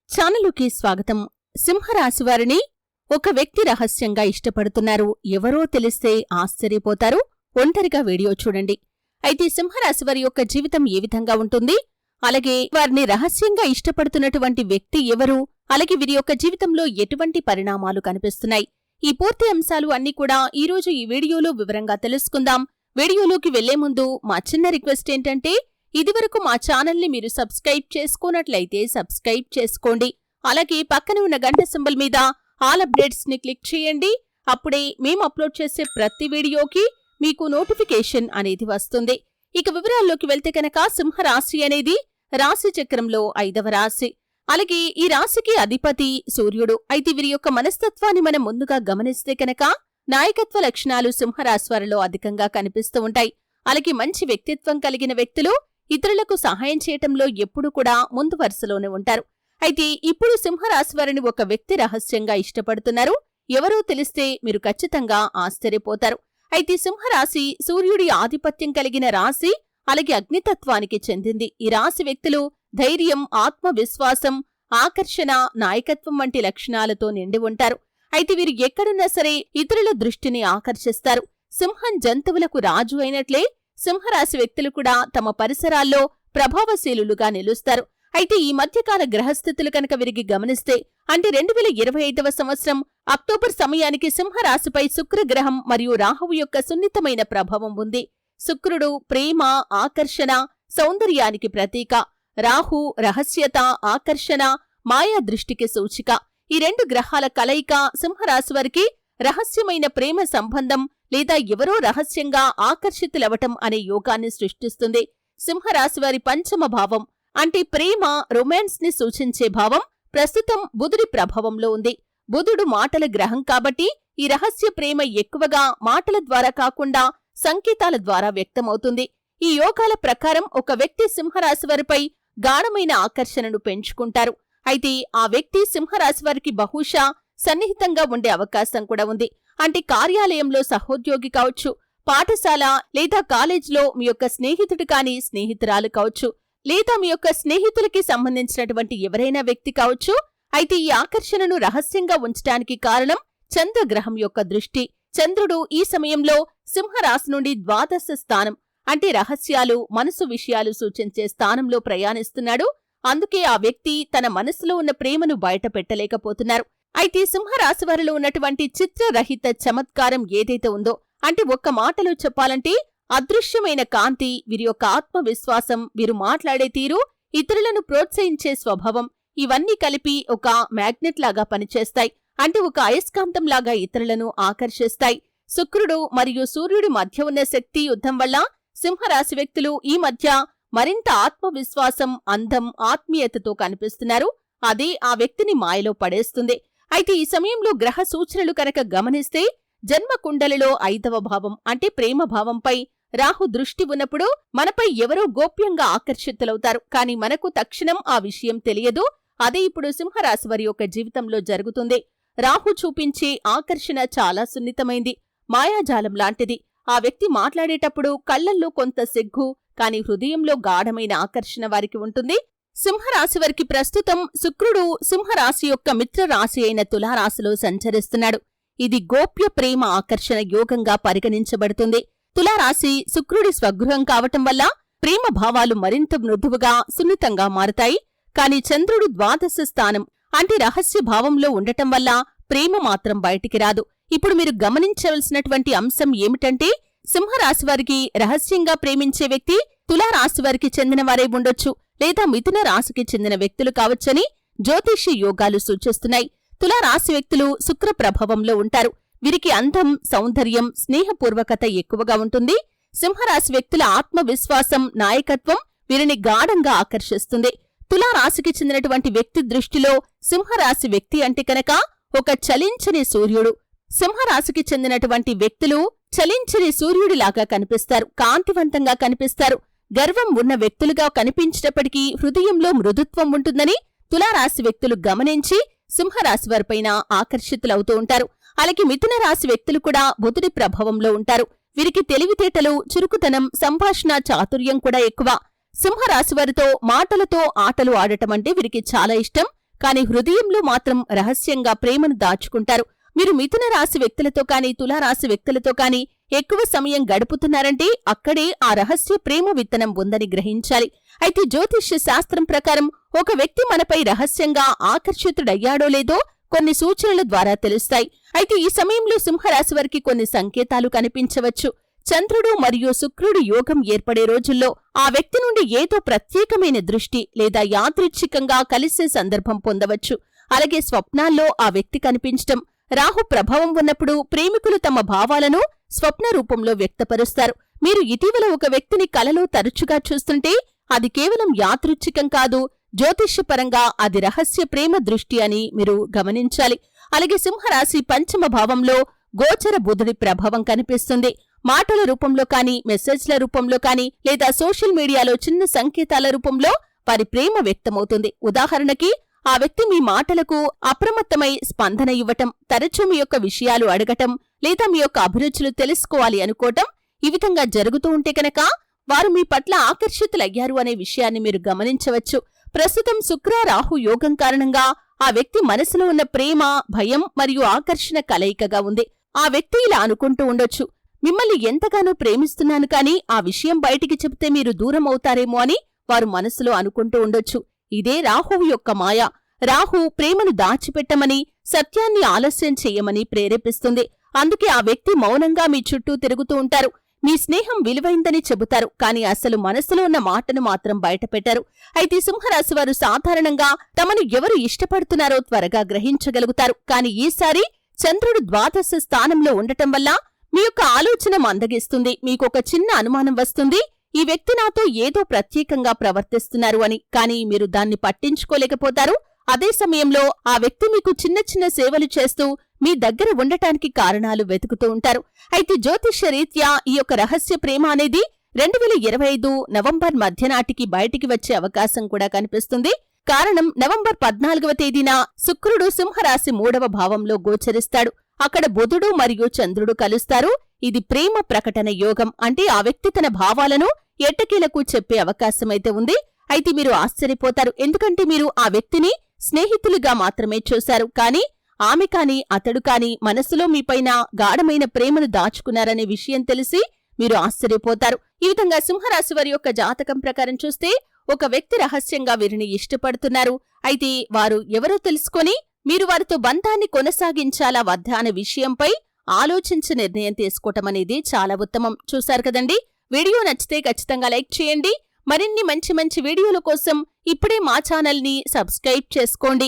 ఛానలుకి స్వాగతం. సింహరాశి వారిని ఒక వ్యక్తి రహస్యంగా ఇష్టపడుతున్నారు. ఎవరో తెలిస్తే ఆశ్చర్యపోతారు. ఒంటరిగా వీడియో చూడండి. అయితే సింహరాశి వారి యొక్క జీవితం ఏ విధంగా ఉంటుంది, అలాగే వారిని రహస్యంగా ఇష్టపడుతున్నటువంటి వ్యక్తి ఎవరు, అలాగే వీరి యొక్క జీవితంలో ఎటువంటి పరిణామాలు కనిపిస్తున్నాయి, ఈ పూర్తి అంశాలు అన్నీ కూడా ఈరోజు ఈ వీడియోలో వివరంగా తెలుసుకుందాం. వీడియోలోకి వెళ్లే ముందు మా చిన్న రిక్వెస్ట్ ఏంటంటే, ఇదివరకు మా ఛానల్ని మీరు సబ్స్క్రైబ్ చేసుకోనట్లయితే సబ్స్క్రైబ్ చేసుకోండి. అలాగే పక్కన ఉన్న గంట సింబల్ మీద ఆల్ అప్డేట్స్ ని క్లిక్ చేయండి. అప్పుడే మేము అప్లోడ్ చేసే ప్రతి వీడియోకి మీకు నోటిఫికేషన్ అనేది వస్తుంది. ఇక వివరాల్లోకి వెళ్తే కనుక, సింహరాశి అనేది రాశి చక్రంలో 5వ రాశి. అలాగే ఈ రాశికి అధిపతి సూర్యుడు. అయితే వీరి యొక్క మనస్తత్వాన్ని మనం ముందుగా గమనిస్తే కనుక, నాయకత్వ లక్షణాలు సింహరాశి వారిలో అధికంగా కనిపిస్తూ ఉంటాయి. అలాగే మంచి వ్యక్తిత్వం కలిగిన వ్యక్తులు ఇతరులకు సహాయం చేయటంలో ఎప్పుడూ కూడా ముందు వరుసలోనే ఉంటారు. అయితే ఇప్పుడు సింహరాశి వారిని ఒక వ్యక్తి రహస్యంగా ఇష్టపడుతున్నారు. ఎవరో తెలిస్తే మీరు ఖచ్చితంగా ఆశ్చర్యపోతారు. అయితే సింహరాశి సూర్యుడి ఆధిపత్యం కలిగిన రాశి, అలాగే అగ్నితత్వానికి చెందింది. ఈ రాశి వ్యక్తులు ధైర్యం, ఆత్మవిశ్వాసం, ఆకర్షణ, నాయకత్వం వంటి లక్షణాలతో నిండి ఉంటారు. అయితే వీరు ఎక్కడున్నా సరే ఇతరుల దృష్టిని ఆకర్షిస్తారు. సింహం జంతువులకు రాజు అయినట్లే సింహరాశి వ్యక్తులు కూడా తమ పరిసరాల్లో ప్రభావశీలులుగా నిలుస్తారు. అయితే ఈ మధ్యకాల గ్రహస్థితులు కనుక వీరికి గమనిస్తే, అంటే 2025వ సంవత్సరం అక్టోబర్ సమయానికి సింహరాశిపై శుక్రగ్రహం మరియు రాహువు యొక్క సున్నితమైన ప్రభావం ఉంది. శుక్రుడు ప్రేమ, ఆకర్షణ, సౌందర్యానికి ప్రతీక. రాహు రహస్యత, ఆకర్షణ, మాయా దృష్టికి సూచిక. ఈ రెండు గ్రహాల కలయిక సింహరాశి వారికి రహస్యమైన ప్రేమ సంబంధం లేదా ఎవరో రహస్యంగా ఆకర్షితులవటం అనే యోగాన్ని సృష్టిస్తుంది. సింహరాశి వారి పంచమ భావం, అంటే ప్రేమ, రొమాన్స్ ని సూచించే భావం ప్రస్తుతం బుధుడి ప్రభావంలో ఉంది. బుధుడు మాటల గ్రహం కాబట్టి ఈ రహస్య ప్రేమ ఎక్కువగా మాటల ద్వారా కాకుండా సంకేతాల ద్వారా వ్యక్తమవుతుంది. ఈ యోగాల ప్రకారం ఒక వ్యక్తి సింహరాశి వారిపై గాఢమైన ఆకర్షణను పెంచుకుంటారు. అయితే ఆ వ్యక్తి సింహరాశి వారికి బహుశా సన్నిహితంగా ఉండే అవకాశం కూడా ఉంది. అంటే కార్యాలయంలో సహోద్యోగి కావచ్చు, పాఠశాల లేదా కాలేజ్లో మీ యొక్క స్నేహితుడు కాని స్నేహితురాలు కావచ్చు, లేదా మీ యొక్క స్నేహితులకి సంబంధించినటువంటి ఎవరైనా వ్యక్తి కావచ్చు. అయితే ఈ ఆకర్షణను రహస్యంగా ఉంచడానికి కారణం చంద్రగ్రహం యొక్క దృష్టి. చంద్రుడు ఈ సమయంలో సింహరాశి నుండి ద్వాదశ స్థానం, అంటే రహస్యాలు, మనసు విషయాలు సూచించే స్థానంలో ప్రయాణిస్తున్నాడు. అందుకే ఆ వ్యక్తి తన మనసులో ఉన్న ప్రేమను బయట పెట్టలేకపోతున్నారు. అయితే సింహరాశి వారిలో ఉన్నటువంటి చిత్రరహిత చమత్కారం ఏదైతే ఉందో, అంటే ఒక్క మాటలో చెప్పాలంటే అదృశ్యమైన కాంతి, వీరి యొక్క ఆత్మవిశ్వాసం, వీరు మాట్లాడే తీరు, ఇతరులను ప్రోత్సహించే స్వభావం, ఇవన్నీ కలిపి ఒక మ్యాగ్నెట్ లాగా పనిచేస్తాయి. అంటే ఒక అయస్కాంతంలాగా ఇతరులను ఆకర్షిస్తాయి. శుక్రుడు మరియు సూర్యుడి మధ్య ఉన్న శక్తి యుద్ధం వల్ల సింహరాశి వ్యక్తులు ఈ మధ్య మరింత ఆత్మవిశ్వాసం, అందం, ఆత్మీయతతో కనిపిస్తున్నారు. అదే ఆ వ్యక్తిని మాయలో పడేస్తుంది. అయితే ఈ సమయంలో గ్రహ సూచనలు కనుక గమనిస్తే, జన్మకుండలిలో 5వ భావం, అంటే ప్రేమ భావంపై రాహు దృష్టి ఉన్నప్పుడు మనపై ఎవరో గోప్యంగా ఆకర్షితులవుతారు. కాని మనకు తక్షణం ఆ విషయం తెలియదు. అదే ఇప్పుడు సింహరాశి వారి యొక్క జీవితంలో జరుగుతుంది. రాహు చూపించే ఆకర్షణ చాలా సున్నితమైంది, మాయాజాలం లాంటిది. ఆ వ్యక్తి మాట్లాడేటప్పుడు కళ్లల్లో కొంత సిగ్గు, కాని హృదయంలో గాఢమైన ఆకర్షణ వారికి ఉంటుంది. సింహరాశి వారికి ప్రస్తుతం శుక్రుడు సింహరాశి యొక్క మిత్రరాశి అయిన తులారాశిలో సంచరిస్తున్నాడు. ఇది గోప్య ప్రేమ ఆకర్షణ యోగంగా పరిగణించబడుతుంది. తులారాశి శుక్రుడి స్వగృహం కావటం వల్ల ప్రేమ భావాలు మరింత మృదువుగా, సున్నితంగా మారతాయి. కాని చంద్రుడు ద్వాదశ స్థానం, అంటే రహస్య భావంలో ఉండటం వల్ల ప్రేమ మాత్రం బయటికి రాదు. ఇప్పుడు మీరు గమనించవలసినటువంటి అంశం ఏమిటంటే, సింహరాశి వారికి రహస్యంగా ప్రేమించే వ్యక్తి తులారాశి వారికి చెందిన వారే ఉండొచ్చు, లేదా మిథున రాశికి చెందిన వ్యక్తులు కావచ్చని జ్యోతిష్య యోగాలు సూచిస్తున్నాయి. తులారాశి వ్యక్తులు శుక్ర ప్రభావంలో ఉంటారు. వీరికి అందం, సౌందర్యం, స్నేహపూర్వకత ఎక్కువగా ఉంటుంది. సింహరాశి వ్యక్తుల ఆత్మవిశ్వాసం, నాయకత్వం వీరిని గాఢంగా ఆకర్షిస్తుంది. తులారాశికి చెందినటువంటి వ్యక్తి దృష్టిలో సింహరాశి వ్యక్తి అంటే కనుక ఒక చలించని సూర్యుడు. సింహరాశికి చెందినటువంటి వ్యక్తులు చలించని సూర్యుడిలాగా కనిపిస్తారు, కాంతివంతంగా కనిపిస్తారు. గర్వం ఉన్న వ్యక్తులుగా కనిపించినప్పటికీ హృదయంలో మృదుత్వం ఉంటుందని తులారాశి వ్యక్తులు గమనించి సింహరాశి వారిపైన ఆకర్షితులవుతూ ఉంటారు. అలాగే మిథున రాశి వ్యక్తులు కూడా బుధుడి ప్రభావంలో ఉంటారు. వీరికి తెలివితేటలు, చురుకుతనం, సంభాషణ చాతుర్యం కూడా ఎక్కువ. సింహరాశి వారితో మాటలతో ఆటలు ఆడటమంటే వీరికి చాలా ఇష్టం. కాని హృదయంలో మాత్రం రహస్యంగా ప్రేమను దాచుకుంటారు. మీరు మిథున రాశి వ్యక్తులతో కాని తులారాశి వ్యక్తులతో కాని ఎక్కువ సమయం గడుపుతున్నారంటే అక్కడే ఆ రహస్య ప్రేమ విత్తనం ఉందని గ్రహించాలి. అయితే జ్యోతిష్య శాస్త్రం ప్రకారం ఒక వ్యక్తి మనపై రహస్యంగా ఆకర్షితుడయ్యాడో లేదో కొన్ని సూచనల ద్వారా తెలుస్తాయి. అయితే ఈ సమయంలో సింహరాశి వారికి కొన్ని సంకేతాలు కనిపించవచ్చు. చంద్రుడు మరియు శుక్రుడు యోగం ఏర్పడే రోజుల్లో ఆ వ్యక్తి నుండి ఏదో ప్రత్యేకమైన దృష్టి లేదా యాదృచ్ఛికంగా కలిసే సందర్భం పొందవచ్చు. అలాగే స్వప్నాల్లో ఆ వ్యక్తి కనిపించటం, రాహు ప్రభావం ఉన్నప్పుడు ప్రేమికులు తమ భావాలను స్వప్న రూపంలో వ్యక్తపరుస్తారు. మీరు ఇటీవల ఒక వ్యక్తిని కలలో తరచుగా చూస్తుంటే అది కేవలం యాదృచ్ఛికం కాదు, జ్యోతిష్యపరంగా అది రహస్య ప్రేమ దృష్టి అని మీరు గమనించాలి. అలాగే సింహరాశి పంచమ భావంలో గోచర బుధుడి ప్రభావం కనిపిస్తుంది. మాటల రూపంలో కాని, మెసేజ్ల రూపంలో కాని లేదా సోషల్ మీడియాలో చిన్న సంకేతాల రూపంలో వారి ప్రేమ వ్యక్తమవుతుంది. ఉదాహరణకి ఆ వ్యక్తి మీ మాటలకు అప్రమత్తమై స్పందన ఇవ్వటం, తరచూ మీ యొక్క విషయాలు అడగటం లేదా మీ యొక్క అభిరుచులు తెలుసుకోవాలి అనుకోవటం, ఈ విధంగా జరుగుతూ ఉంటే కనుక వారు మీ పట్ల ఆకర్షితులయ్యారు అనే విషయాన్ని మీరు గమనించవచ్చు. ప్రస్తుతం శుక్ర రాహు యోగం కారణంగా ఆ వ్యక్తి మనసులో ఉన్న ప్రేమ, భయం మరియు ఆకర్షణ కలయికగా ఉంది. ఆ వ్యక్తి ఇలా అనుకుంటూ ఉండొచ్చు, మిమ్మల్ని ఎంతగానో ప్రేమిస్తున్నాను కాని ఆ విషయం బయటికి చెబితే మీరు దూరం అవుతారేమో అని వారు మనసులో అనుకుంటూ ఉండొచ్చు. ఇదే రాహువు యొక్క మాయ. రాహు ప్రేమను దాచిపెట్టమని, సత్యాన్ని ఆలస్యం చెయ్యమని ప్రేరేపిస్తుంది. అందుకే ఆ వ్యక్తి మౌనంగా మీ చుట్టూ తిరుగుతూ ఉంటారు. మీ స్నేహం విలువైందని చెబుతారు, కాని అసలు మనసులో ఉన్న మాటను మాత్రం బయటపెట్టారు. అయితే సింహరాశివారు సాధారణంగా తమను ఎవరు ఇష్టపడుతున్నారో త్వరగా గ్రహించగలుగుతారు. కాని ఈసారి చంద్రుడు ద్వాదశ స్థానంలో ఉండటం వల్ల మీ యొక్క ఆలోచన మందగిస్తుంది. మీకొక చిన్న అనుమానం వస్తుంది, ఈ వ్యక్తి నాతో ఏదో ప్రత్యేకంగా ప్రవర్తిస్తున్నారు అని. కాని మీరు దాన్ని పట్టించుకోలేకపోతారు. అదే సమయంలో ఆ వ్యక్తి మీకు చిన్న చిన్న సేవలు చేస్తూ మీ దగ్గర ఉండటానికి కారణాలు వెతుకుతూ ఉంటారు. అయితే జ్యోతిష్య రీత్యా ఈ యొక్క రహస్య ప్రేమ అనేది 2025 నవంబర్ మధ్యనాటికి బయటికి వచ్చే అవకాశం కూడా కనిపిస్తుంది. కారణం నవంబర్ 14వ తేదీన శుక్రుడు సింహరాశి 3వ భావంలో గోచరిస్తాడు. అక్కడ బుధుడు మరియు చంద్రుడు కలుస్తారు. ఇది ప్రేమ ప్రకటన యోగం. అంటే ఆ వ్యక్తి తన భావాలను ఎట్టకేలకు చెప్పే అవకాశమైతే ఉంది. అయితే మీరు ఆశ్చర్యపోతారు, ఎందుకంటే మీరు ఆ వ్యక్తిని స్నేహితులుగా మాత్రమే చూశారు. కాని ఆమె కాని అతడు కాని మనసులో మీపైన గాఢమైన ప్రేమను దాచుకున్నారనే విషయం తెలిసి మీరు ఆశ్చర్యపోతారు. ఈ విధంగా సింహరాశి వారి యొక్క జాతకం ప్రకారం చూస్తే ఒక వ్యక్తి రహస్యంగా వీరిని ఇష్టపడుతున్నారు. అయితే వారు ఎవరో తెలుసుకొని మీరు వారితో బంధాన్ని కొనసాగించాలా వద్దా అనే విషయంపై ఆలోచించి నిర్ణయం తీసుకోవటం అనేది చాలా ఉత్తమం. చూశారు కదండి. వీడియో నచ్చితే ఖచ్చితంగా లైక్ చేయండి. మరిన్ని మంచి మంచి వీడియోల కోసం ఇప్పుడే మా ఛానల్ని సబ్స్క్రైబ్ చేసుకోండి.